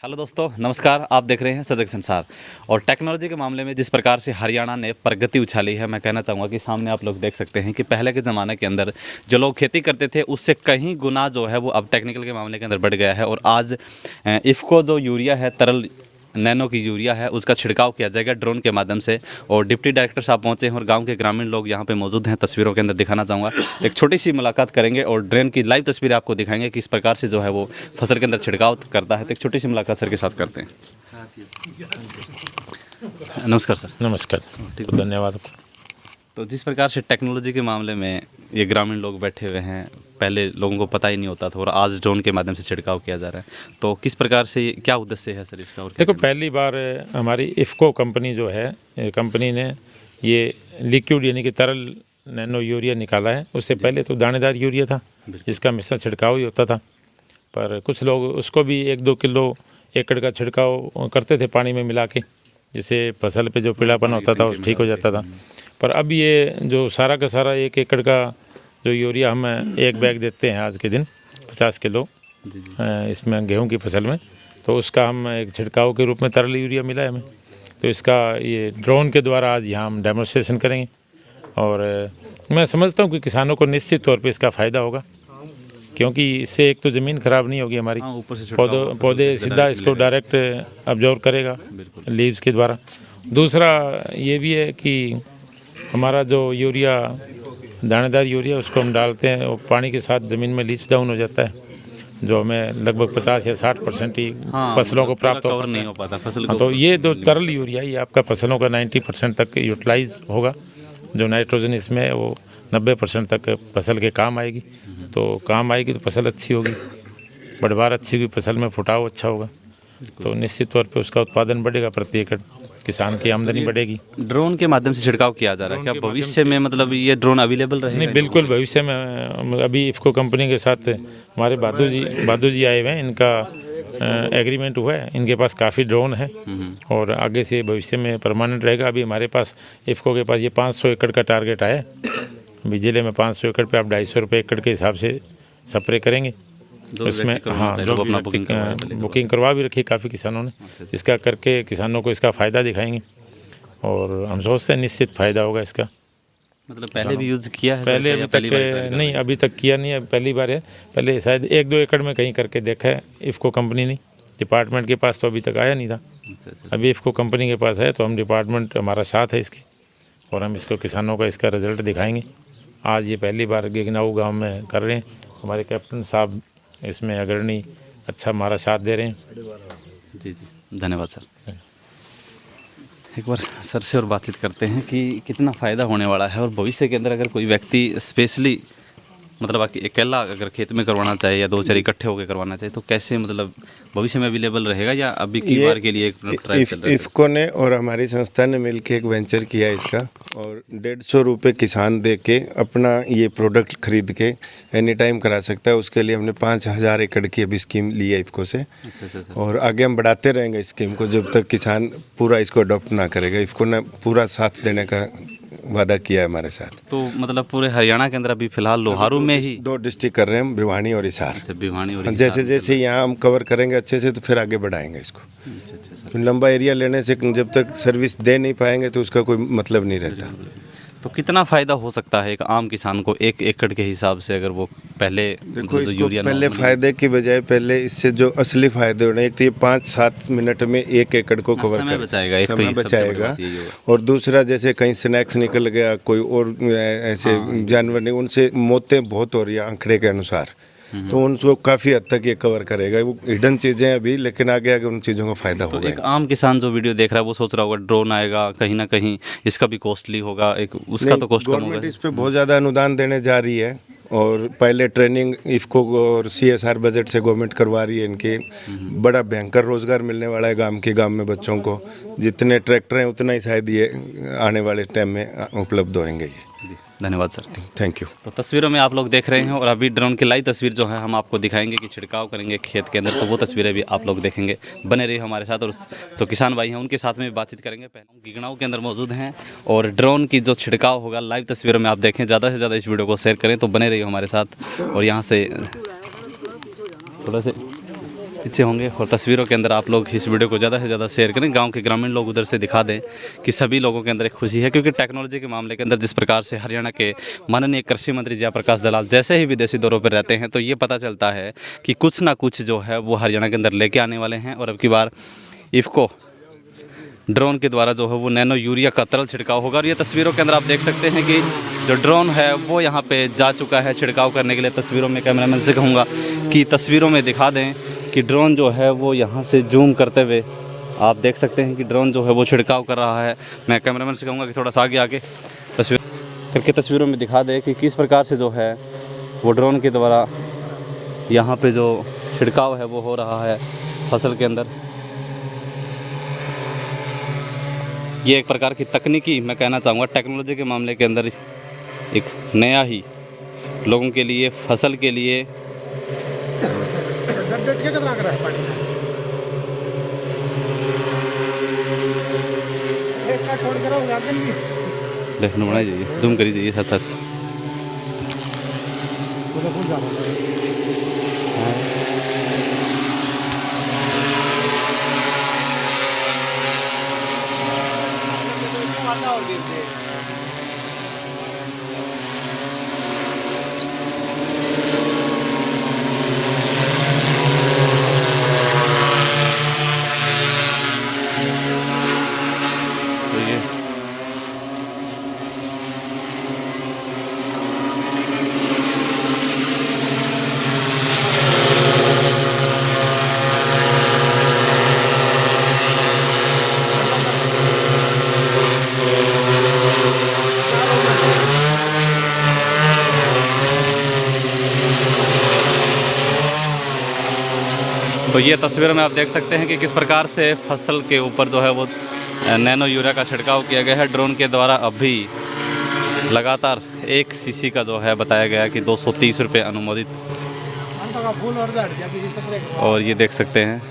Hello दोस्तों, नमस्कार। आप देख रहे हैं सजग संसार। और टेक्नोलॉजी के मामले में जिस प्रकार से हरियाणा ने प्रगति उछाली है, मैं कहना चाहूँगा कि सामने आप लोग देख सकते हैं कि पहले के ज़माने के अंदर जो लोग खेती करते थे उससे कहीं गुना जो है वो अब टेक्निकल के मामले के अंदर बढ़ गया है। और आज इफ़को जो यूरिया है, तरल नैनो की यूरिया है, उसका छिड़काव किया जाएगा ड्रोन के माध्यम से। और डिप्टी डायरेक्टर साहब पहुंचे हैं और गांव के ग्रामीण लोग यहां पे मौजूद हैं। तस्वीरों के अंदर दिखाना चाहूँगा, एक छोटी सी मुलाकात करेंगे और ड्रोन की लाइव तस्वीर आपको दिखाएंगे कि इस प्रकार से जो है वो फसल के अंदर छिड़काव करता है। तो एक छोटी सी मुलाकात सर के साथ करते हैं। नमस्कार सर। नमस्कार, ठीक है, धन्यवाद। तो जिस प्रकार से टेक्नोलॉजी के मामले में ये ग्रामीण लोग बैठे हुए हैं, पहले लोगों को पता ही नहीं होता था और आज ड्रोन के माध्यम से छिड़काव किया जा रहा है, तो किस प्रकार से, क्या उद्देश्य है सर इसका? और देखो, पहली बार हमारी इफ़को कंपनी जो है, कंपनी ने ये लिक्विड यानी कि तरल नैनो यूरिया निकाला है। उससे पहले तो दानेदार यूरिया था जिसका मिश्रण छिड़काव ही होता था, पर कुछ लोग उसको भी 1-2 किलो एकड़ का छिड़काव करते थे पानी में मिला के, जिससे फसल पे जो पीलापन होता था वो ठीक हो जाता था। पर अब ये जो सारा का सारा 1 एकड़ का जो यूरिया हम एक बैग देते हैं आज के दिन 50 किलो इसमें गेहूं की फसल में, तो उसका हम एक छिड़काव के रूप में तरल यूरिया मिला है हमें। तो इसका ये ड्रोन के द्वारा आज यहाँ हम डेमोन्स्ट्रेशन करेंगे। और मैं समझता हूँ कि किसानों को निश्चित तौर पे इसका फ़ायदा होगा, क्योंकि इससे एक तो ज़मीन ख़राब नहीं होगी हमारी, पौधे सीधा इसको डायरेक्ट अब्जॉर्व करेगा लीव्स के द्वारा। दूसरा ये भी है कि हमारा जो यूरिया, दानेदार यूरिया, उसको हम डालते हैं और पानी के साथ ज़मीन में लीच डाउन हो जाता है, जो हमें लगभग 50 या 60% ही फसलों को प्राप्त हो पाता है। तो ये जो तरल यूरिया, ये आपका फसलों का 90% तक यूटिलाइज होगा। जो नाइट्रोजन इसमें है वो 90% तक फसल के काम आएगी। तो काम आएगी तो फसल अच्छी होगी, पैदावार अच्छी होगी, फसल में फुटाव अच्छा होगा, तो निश्चित तौर पर उसका उत्पादन बढ़ेगा, प्रति एकड़ किसान की आमदनी बढ़ेगी। ड्रोन के माध्यम से छिड़काव किया जा रहा है, क्या भविष्य में मतलब ये ड्रोन अवेलेबल रहेगा? नहीं, बिल्कुल भविष्य में। अभी इफ़को कंपनी के साथ हमारे बादू जी आए हुए हैं, इनका एग्रीमेंट हुआ है, इनके पास काफ़ी ड्रोन है और आगे से भविष्य में परमानेंट रहेगा। अभी हमारे पास इफ़को के पास ये 500 एकड़ का टारगेट आया है। अभी जिले में 500 एकड़ पे आप 250 रुपये एकड़ के हिसाब से स्प्रे करेंगे। उसमें जो अपना बुकिंग करवा भी रखी काफ़ी किसानों ने, इसका करके किसानों को इसका फ़ायदा दिखाएंगे और हम सोचते हैं निश्चित फ़ायदा होगा इसका। मतलब पहले भी यूज़ किया है? पहले अभी तक नहीं, अभी तक किया नहीं है, पहली बार है। पहले शायद 1-2 एकड़ में कहीं करके देखा है इफ़को कंपनी ने, डिपार्टमेंट के पास तो अभी तक आया नहीं था। अभी इफ़को कंपनी के पास है तो हम डिपार्टमेंट हमारा साथ है इसके, और हम इसको किसानों का इसका रिजल्ट दिखाएंगे। आज ये पहली बार गिगनाऊ गाँव में कर रहे हैं। हमारे कैप्टन साहब इसमें अग्रणी अच्छा हमारा साथ दे रहे हैं। जी, धन्यवाद सर। एक बार सर से और बातचीत करते हैं कि कितना फ़ायदा होने वाला है और भविष्य के अंदर अगर कोई व्यक्ति स्पेशली मतलब अकेला अगर खेत में करवाना चाहे या 2-4 इकट्ठे होकर करवाना चाहे, तो कैसे मतलब भविष्य में अवेलेबल रहेगा या अभी की बार के लिए एक ट्रायल चल रहा है? इफ़को ने और हमारी संस्था ने मिलकर एक वेंचर किया इसका, और 150 रुपये किसान दे के अपना ये प्रोडक्ट खरीद के एनी टाइम करा सकता है। उसके लिए हमने 5000 एकड़ की अभी स्कीम ली है इफ़को से। और आगे हम बढ़ाते रहेंगे स्कीम को जब तक किसान पूरा इसको अडॉप्ट ना करेगा। इफ़को ने पूरा साथ देने का वादा किया है हमारे साथ। तो मतलब पूरे हरियाणा के अंदर अभी फिलहाल लोहारू में ही 2 डिस्ट्रिक्ट कर रहे हैं हम, भिवानी और हिसार। अच्छा, भिवानी और जैसे जैसे यहाँ हम कवर करेंगे अच्छे से तो फिर आगे बढ़ाएंगे इसको। क्योंकि लंबा एरिया लेने से जब तक सर्विस दे नहीं पाएंगे तो उसका कोई मतलब नहीं रहता। तो कितना फ़ायदा हो सकता है एक आम किसान को 1 एकड़ के हिसाब से, अगर वो पहले देखो इसको पहले फ़ायदे की बजाय पहले इससे जो असली फ़ायदे होने, एक तो ये 5-7 मिनट में 1 एकड़ को कवर समय बचाएगा, एक समय बचाएगा। और दूसरा, जैसे कहीं स्नैक्स निकल गया, कोई और ऐसे जानवर नहीं, उनसे मौतें बहुत हो रही है आंकड़े के अनुसार, तो उनको काफ़ी हद तक ये कवर करेगा। वो हिडन चीज़ें अभी, लेकिन आगे आगे उन चीज़ों का फ़ायदा होगा। तो एक आम किसान जो वीडियो देख रहा है वो सोच रहा होगा ड्रोन आएगा, कहीं ना कहीं इसका भी कॉस्टली होगा, एक उसका तो कॉस्ट कम होगा। गवर्नमेंट इस पे बहुत ज़्यादा अनुदान देने जा रही है और पहले ट्रेनिंग इफ़को और CSR बजट से गवर्नमेंट करवा रही है इनके। बड़ा भयंकर रोज़गार मिलने वाला है गांव में बच्चों को। जितने ट्रैक्टर हैं उतना ही शायद ये आने वाले टाइम में उपलब्ध होंगे ये। धन्यवाद सर, थैंक यू। तो तस्वीरों में आप लोग देख रहे हैं और अभी ड्रोन की लाइव तस्वीर जो है हम आपको दिखाएंगे कि छिड़काव करेंगे खेत के अंदर, तो वो तस्वीरें भी आप लोग देखेंगे। बने रहिए हमारे साथ। और जो किसान भाई हैं उनके साथ में भी बातचीत करेंगे। पहले गिगनाऊ के अंदर मौजूद हैं और ड्रोन की जो छिड़काव होगा लाइव तस्वीरों में आप देखें। ज़्यादा से ज़्यादा इस वीडियो को शेयर करें, तो बने रहिए हमारे साथ। और यहाँ से थोड़ा से पीछे होंगे। और तस्वीरों के अंदर आप लोग इस वीडियो को ज़्यादा से ज़्यादा शेयर करें, गांव के ग्रामीण लोग उधर से दिखा दें कि सभी लोगों के अंदर एक खुशी है, क्योंकि टेक्नोलॉजी के मामले के अंदर जिस प्रकार से हरियाणा के माननीय कृषि मंत्री जयप्रकाश दलाल जैसे ही विदेशी दौरों पर रहते हैं तो ये पता चलता है कि कुछ ना कुछ जो है वो हरियाणा के अंदर लेके आने वाले हैं। और अब की बार इफ़को ड्रोन के द्वारा जो है वो नैनो यूरिया का तरल छिड़काव होगा। और ये तस्वीरों के अंदर आप देख सकते हैं कि जो ड्रोन है वो यहाँ पे जा चुका है छिड़काव करने के लिए। तस्वीरों में कैमरामैन से कहूँगा कि तस्वीरों में दिखा दें कि ड्रोन जो है वो यहाँ से जूम करते हुए आप देख सकते हैं कि ड्रोन जो है वो छिड़काव कर रहा है। मैं कैमरामैन से कहूँगा कि थोड़ा सा आगे आके तस्वीर करके तस्वीरों में दिखा दे कि किस प्रकार से जो है वो ड्रोन के द्वारा यहाँ पे जो छिड़काव है वो हो रहा है फसल के अंदर। ये एक प्रकार की तकनीकी, मैं कहना चाहूँगा टेक्नोलॉजी के मामले के अंदर एक नया ही लोगों के लिए, फसल के लिए देखने बनाई जाइए, जूम करी जाइए साथ साथ। तो ये तो ये तस्वीर में आप देख सकते हैं कि किस प्रकार से फसल के ऊपर जो है वो नैनो यूरिया का छिड़काव किया गया है ड्रोन के द्वारा। अभी लगातार एक सीसी का जो है बताया गया कि 230 रुपये अनुमोदित। और ये देख सकते हैं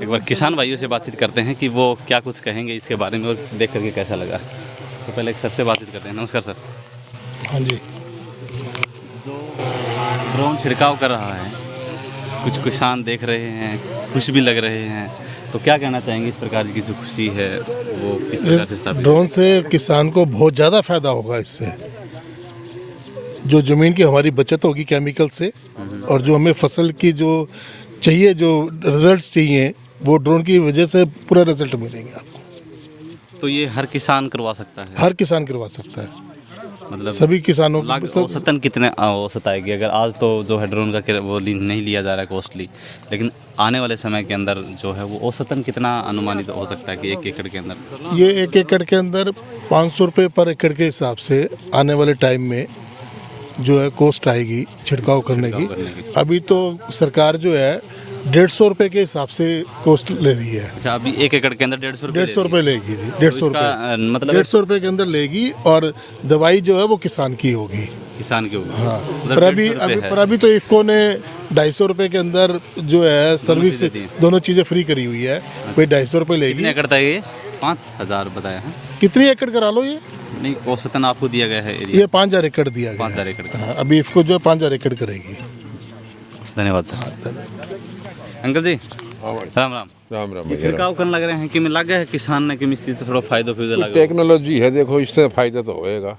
एक बार किसान भाइयों से बातचीत करते हैं कि वो क्या कुछ कहेंगे इसके बारे में और देख करके कैसा लगा। तो पहले एक सर से बातचीत करते हैं। नमस्कार सर। हाँ जी, जो ड्रोन छिड़काव कर रहा है, कुछ किसान देख रहे हैं, खुश भी लग रहे हैं, तो क्या कहना चाहेंगे इस प्रकार की जो खुशी है वो किस प्रकार से स्थापित? ड्रोन से किसान को बहुत ज़्यादा फायदा होगा। इससे जो ज़मीन की हमारी बचत होगी केमिकल से, और जो हमें फसल की जो चाहिए, जो रिजल्ट्स चाहिए, वो ड्रोन की वजह से पूरा रिजल्ट मिलेंगे आपको। तो ये हर किसान करवा सकता है? हर किसान करवा सकता है, मतलब सभी किसानों को। औसतन कितने औसत आएगी? अगर आज तो जो है ड्रोन का वो नहीं लिया जा रहा है कॉस्टली, लेकिन आने वाले समय के अंदर जो है वो औसतन कितना अनुमानित हो सकता है कि 1 एकड़ के अंदर? ये 1 एकड़ के अंदर 500 रुपये पर एकड़ के हिसाब से आने वाले टाइम में जो है कॉस्ट आएगी छिड़काव करने की। अभी तो सरकार जो है 150 रुपये के हिसाब से कॉस्ट ले रही है। अच्छा, अभी 1 एकड़ के अंदर 150 रुपये? 150 रुपये लेगी जी, 150 रुपये, मतलब 150 रुपये के अंदर लेगी। और दवाई जो है वो किसान की होगी, किसान के ऊपर। हाँ। मतलब पर अभी तो इफ़को ने 250 रुपये के अंदर जो है सर्विस दोनों चीज़ें फ्री करी हुई है। कोई 250 रुपये लेगी। कितने एकड़ था ये? 5000 बताया है। कितनी एकड़ करा लो? ये नहीं, औसतन आपको दिया गया है एरिया? ये 5000 एकड़ दिया गया। 5000 एकड़ का। हाँ, अभी इफ़को जो है 5000 एकड़ करेगी। धन्यवाद सर। अंकल जी राम राम। राम राम। छिड़काव करने लग रहे हैं कि लग गया है किसान ने कि इस चीज़ से थोड़ा फायदा लगा? टेक्नोलॉजी है, देखो इससे फायदा तो होएगा।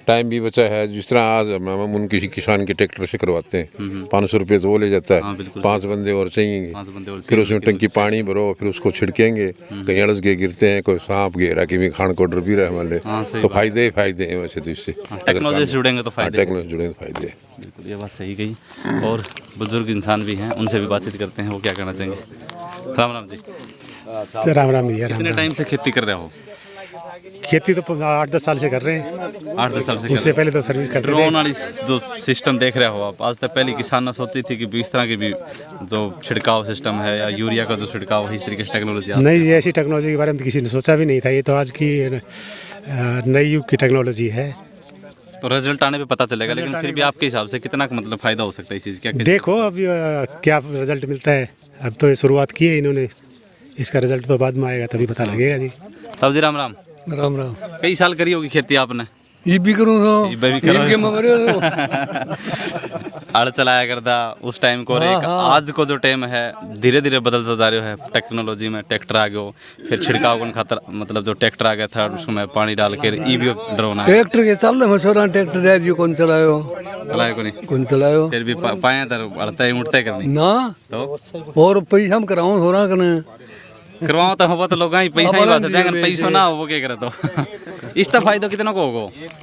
टाइम भी बचा है। जिस तरह आज हम उन किसी किसान के ट्रैक्टर से करवाते हैं, 500 रुपये तो वो ले जाता है। हाँ, बिल्कुल। 5 बंदे और चाहिए, 5 बंदे और फिर उसमें टंकी पानी भरो, फिर उसको छिड़केंगे। कहीं अड़स के गिरते हैं, कोई सांप घेरा कि खान को डर भी रहे हमारे। हाँ, सही तो बात। फायदे ही फायदे हैं वैसे तो इससे। टेक्नोलॉजी से जुड़ेंगे तो फायदे। टेक्नोलॉजी जुड़ेंगे तो फायदे। बिल्कुल, ये बात सही कही। और बुजुर्ग इंसान भी हैं, उनसे भी बातचीत करते हैं, वो क्या कहना चाहेंगे। राम राम जी। राम राम भैया। कितने टाइम से खेती कर रहे हो? खेती तो 8-10 साल से कर रहे हैं, 8-10 साल से उससे पहले तो सर्विस करते ड्रोन थे। वाली जो सिस्टम देख रहे हो आप, आज तक पहले किसान ने सोची थी कि भी इस तरह की भी जो छिड़काव सिस्टम है या यूरिया का जो छिड़काव है इस तरीके से टेक्नोलॉजी नहीं, ये ऐसी टेक्नोलॉजी के बारे में तो किसी ने सोचा भी नहीं था। ये तो आज की नई युग की टेक्नोलॉजी है। तो रिजल्ट आने पे पता चलेगा, लेकिन फिर भी आपके हिसाब से कितना मतलब फायदा हो सकता है इस चीज़ का? देखो अब क्या रिजल्ट मिलता है। अब तो ये शुरुआत की है इन्होंने, इसका रिजल्ट तो बाद में आएगा, तभी पता लगेगा जी। तब जी राम राम। राम राम। कई साल करी होगी खेती आपने? ये भी करूँ ये भी करो। के मगरे हड़ चलाया करता उस टाइम को, और एक आज को जो टाइम है धीरे धीरे बदलता जा रहा है टेक्नोलॉजी में। ट्रैक्टर आ गयो, फिर छिड़काव कौन खातर मतलब जो ट्रैक्टर आ गया था उसमें पानी डाल के ई भी ड्रोन आया। ट्रैक्टर के चल रहे मशोरा ट्रैक्टर है जी, कौन चलायो चलाया को नहीं, कौन चलायो फिर भी पाए तर अड़ता ही उठते करनी ना। तो और पैसा हम कराऊं हो रहा कने करवाओ तो हवा तो लोग ही पैसा ही बात है, अगर पैसा ना हो वो क्या करे तो इसका फायदा कितना को होगा?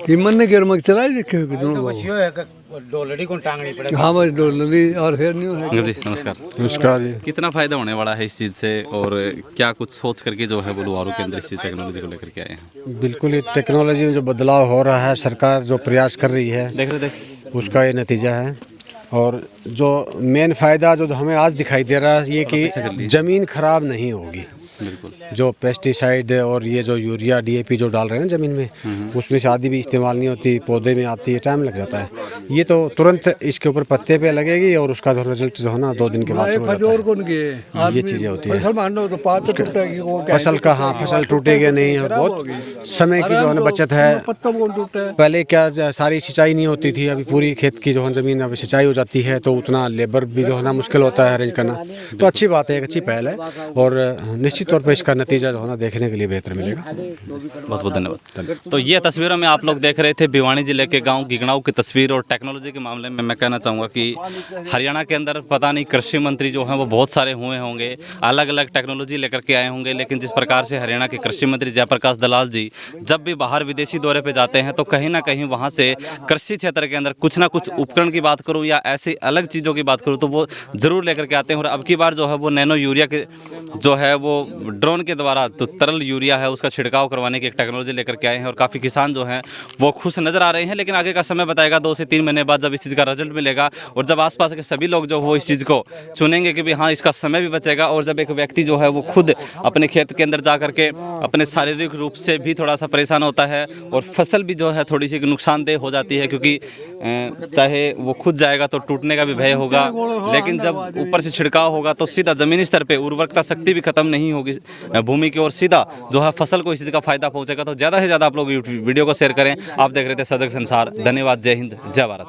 ये मन ने गेर मग चलाए देखे कितनों को डोलड़ी को टांगनी पड़ेगी। हाँ बस डोलरी और फिर नहीं है। जी नमस्कार। नमस्कार जी। कितना फायदा होने वाला है इस चीज़ से, और क्या कुछ सोच करके जो है वो लुहारू के अंदर इस चीज़ टेक्नोलॉजी को लेकर के आए हैं? बिल्कुल, ये टेक्नोलॉजी में जो बदलाव हो रहा है, सरकार जो प्रयास कर रही है देख रहे उसका ये नतीजा है। और जो मेन फ़ायदा जो हमें आज दिखाई दे रहा है ये कि ज़मीन खराब नहीं होगी। बिल्कुल। जो पेस्टिसाइड और ये जो यूरिया डीएपी जो डाल रहे हैं ना ज़मीन में, उसमें से आदि भी इस्तेमाल नहीं होती, पौधे में आती है, टाइम लग जाता है। ये तो तुरंत इसके ऊपर पत्ते पे लगेगी और उसका जो रिजल्ट जो है ना 2 दिन के बाद शुरू हो जाता है। कौन के ये चीज़ें होती है। फसल मानो तो पात टूटेगी वो क्या फसल का, हाँ, फसल टूटेगी नहीं, और बहुत समय की जो है ना बचत है। पत्ता कौन टूटा है? पहले क्या सारी सिंचाई नहीं होती थी, अभी पूरी खेत की जो है ज़मीन अभी सिंचाई हो जाती है, तो उतना लेबर भी जो है ना मुश्किल होता है अरेंज करना। तो अच्छी बात है, एक अच्छी पहल है, और निश्चित तौर पर इसका नतीजा जो है ना देखने के लिए बेहतर मिलेगा। बहुत बहुत धन्यवाद। तो ये तस्वीरों में आप लोग देख रहे थे भिवानी जिले के गांव गिगनाऊ की तस्वीर। और टेक्नोलॉजी के मामले में मैं कहना चाहूँगा कि हरियाणा के अंदर पता नहीं कृषि मंत्री जो हैं वो बहुत सारे हुए होंगे, अलग अलग टेक्नोलॉजी लेकर के आए होंगे, लेकिन जिस प्रकार से हरियाणा के कृषि मंत्री जयप्रकाश दलाल जी जब भी बाहर विदेशी दौरे पर जाते हैं तो कहीं ना कहीं वहाँ से कृषि क्षेत्र के अंदर कुछ ना कुछ उपकरण की बात करूँ या ऐसी अलग चीज़ों की बात करूँ तो वो ज़रूर लेकर के आते हैं। और अब की बार जो है वो नैनो यूरिया के जो है वो ड्रोन के द्वारा तो तरल यूरिया है उसका छिड़काव करवाने की एक टेक्नोलॉजी लेकर के आए हैं, और काफ़ी किसान जो हैं वो खुश नज़र आ रहे हैं। लेकिन आगे का समय बताएगा, 2 से 3 महीने बाद जब इस चीज़ का रिजल्ट मिलेगा और जब आसपास के सभी लोग जो हो इस चीज़ को चुनेंगे कि भी हाँ इसका समय भी बचेगा, और जब एक व्यक्ति जो है वो खुद अपने खेत के अंदर जा करके अपने शारीरिक रूप से भी थोड़ा सा परेशान होता है और फसल भी जो है थोड़ी सी नुकसानदेह हो जाती है, क्योंकि चाहे वो खुद जाएगा तो टूटने का भी भय होगा, लेकिन जब ऊपर से छिड़काव होगा तो सीधा ज़मीनी स्तर पे उर्वरकता शक्ति भी खत्म नहीं होगी भूमि की, और सीधा जो है फसल को इस चीज़ का फायदा पहुंचेगा। तो ज़्यादा से ज़्यादा आप लोग वीडियो को शेयर करें। आप देख रहे थे सजग संसार। धन्यवाद। जय हिंद, जय भारत।